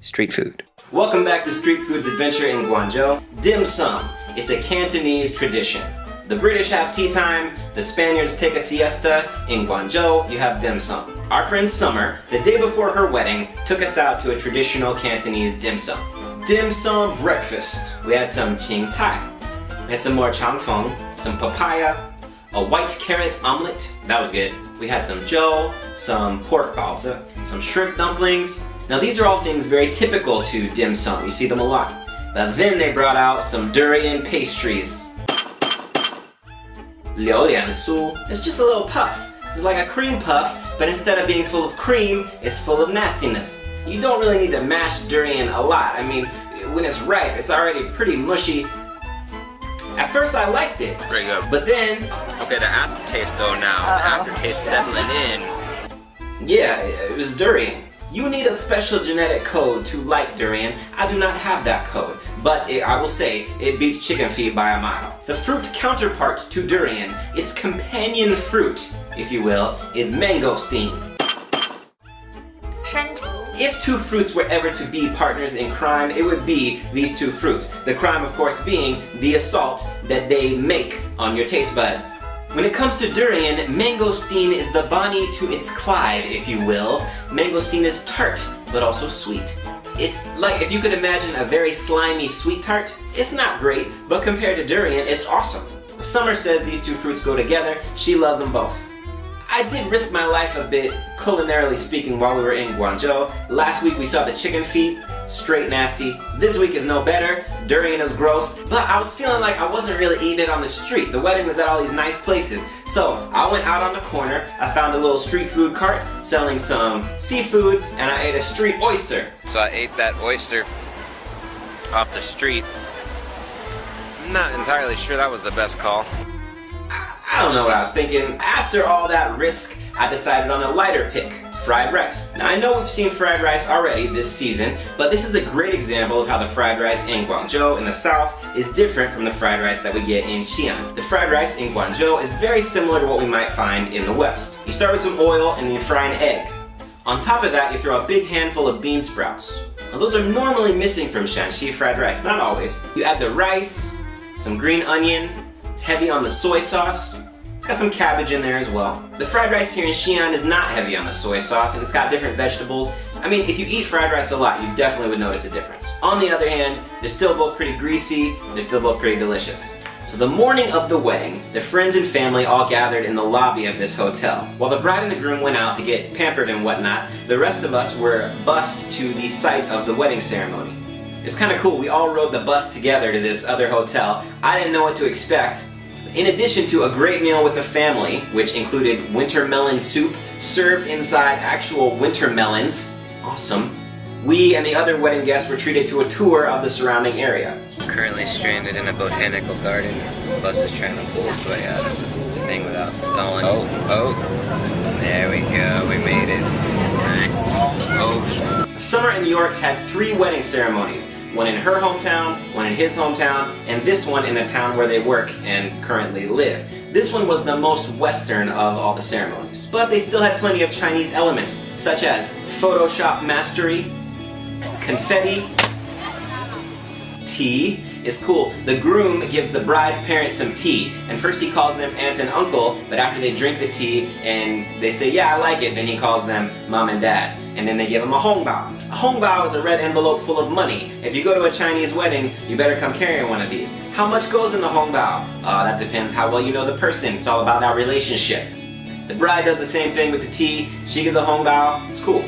Street food. Welcome back to Street Food's adventure in Guangzhou. Dim sum. It's a Cantonese tradition. The British have tea time, the Spaniards take a siesta. In Guangzhou, you have dim sum. Our friend Summer, the day before her wedding, took us out to a traditional Cantonese dim sum. Dim sum breakfast. We had some qing cai. We had some more changfeng, some papaya, a white carrot omelet. That was good. We had some zhou, some pork baozi, some shrimp dumplings. Now these are all things very typical to dim sum. You see them a lot. But then they brought out some durian pastries. Liu lian su. It's just a little puff. It's like a cream puff, but instead of being full of cream, it's full of nastiness. You don't really need to mash durian a lot. I mean, when it's ripe, it's already pretty mushy. At first I liked it. Pretty good. But then... Okay, the aftertaste though now. The aftertaste settling in. Yeah, it was durian. You need a special genetic code to like durian. I do not have that code, but I will say it beats chicken feet by a mile. The fruit counterpart to durian, its companion fruit, if you will, is mangosteen. If two fruits were ever to be partners in crime, it would be these two fruits. The crime, of course, being the assault that they make on your taste buds. When it comes to durian, mangosteen is the Bonnie to its Clyde, if you will. Mangosteen is tart, but also sweet. It's like if you could imagine a very slimy sweet tart. It's not great, but compared to durian, it's awesome. Summer says these two fruits go together. She loves them both. I did risk my life a bit, culinarily speaking, while we were in Guangzhou. Last week we saw the chicken feet, straight nasty. This week is no better, durian is gross, but I was feeling like I wasn't really eating it on the street. The wedding was at all these nice places. So I went out on the corner, I found a little street food cart selling some seafood, and I ate a street oyster. So I ate that oyster off the street. I'm not entirely sure that was the best call. I don't know what I was thinking. After all that risk, I decided on a lighter pick, fried rice. Now I know we've seen fried rice already this season, but this is a great example of how the fried rice in Guangzhou in the south is different from the fried rice that we get in Xi'an. The fried rice in Guangzhou is very similar to what we might find in the west. You start with some oil and then you fry an egg. On top of that, you throw a big handful of bean sprouts. Now those are normally missing from Shanxi fried rice, not always. You add the rice, some green onion. It's heavy on the soy sauce. It's got some cabbage in there as well. The fried rice here in Xi'an is not heavy on the soy sauce, and it's got different vegetables. I mean, if you eat fried rice a lot, you definitely would notice a difference. On the other hand, they're still both pretty greasy, they're still both pretty delicious. So the morning of the wedding, the friends and family all gathered in the lobby of this hotel. While the bride and the groom went out to get pampered and whatnot, the rest of us were bused to the site of the wedding ceremony. It was kind of cool. We all rode the bus together to this other hotel. I didn't know what to expect. In addition to a great meal with the family, which included winter melon soup served inside actual winter melons, awesome, we and the other wedding guests were treated to a tour of the surrounding area. Currently stranded in a botanical garden. The bus is trying to pull its way out of the thing without stalling. Oh, there we go, we made it. Nice. Oh. Summer in New York's had 3 wedding ceremonies. One in her hometown, one in his hometown, and this one in the town where they work and currently live. This one was the most Western of all the ceremonies. But they still had plenty of Chinese elements, such as Photoshop mastery, confetti, tea. It's cool. The groom gives the bride's parents some tea, and first he calls them aunt and uncle, but after they drink the tea and they say, yeah, I like it, then he calls them mom and dad. And then they give him a hongbao. A hongbao is a red envelope full of money. If you go to a Chinese wedding, you better come carrying one of these. How much goes in the hongbao? That depends how well you know the person. It's all about that relationship. The bride does the same thing with the tea. She gives a hongbao. It's cool.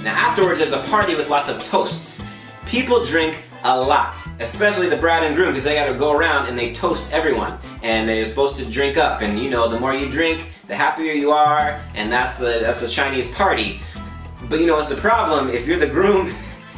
Now afterwards, there's a party with lots of toasts. People drink a lot, especially the bride and groom, because they gotta go around and they toast everyone. And they're supposed to drink up, and you know, the more you drink, the happier you are, and that's a Chinese party. But you know what's the problem? If you're the groom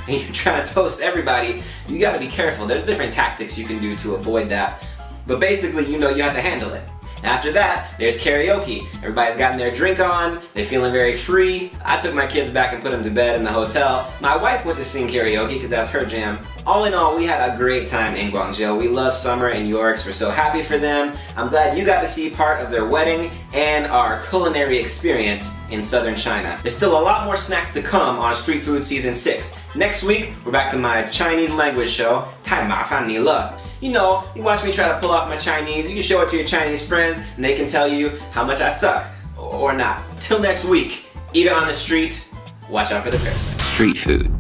and you're trying to toast everybody, you gotta be careful. There's different tactics you can do to avoid that. But basically, you know you have to handle it. After that, there's karaoke. Everybody's gotten their drink on, they're feeling very free. I took my kids back and put them to bed in the hotel. My wife went to sing karaoke because that's her jam. All in all, we had a great time in Guangzhou. We love summer in Yorks. We're so happy for them. I'm glad you got to see part of their wedding and our culinary experience in southern China. There's still a lot more snacks to come on Street Food Season 6. Next week, we're back to my Chinese language show, 太麻烦你了. You know, you watch me try to pull off my Chinese, you can show it to your Chinese friends, and they can tell you how much I suck. Or not. Till next week, eat it on the street, watch out for the parasites. Street food.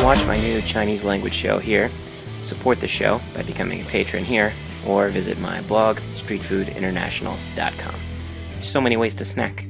Watch my new Chinese language show here, support the show by becoming a patron here, or visit my blog, streetfoodinternational.com. There's so many ways to snack.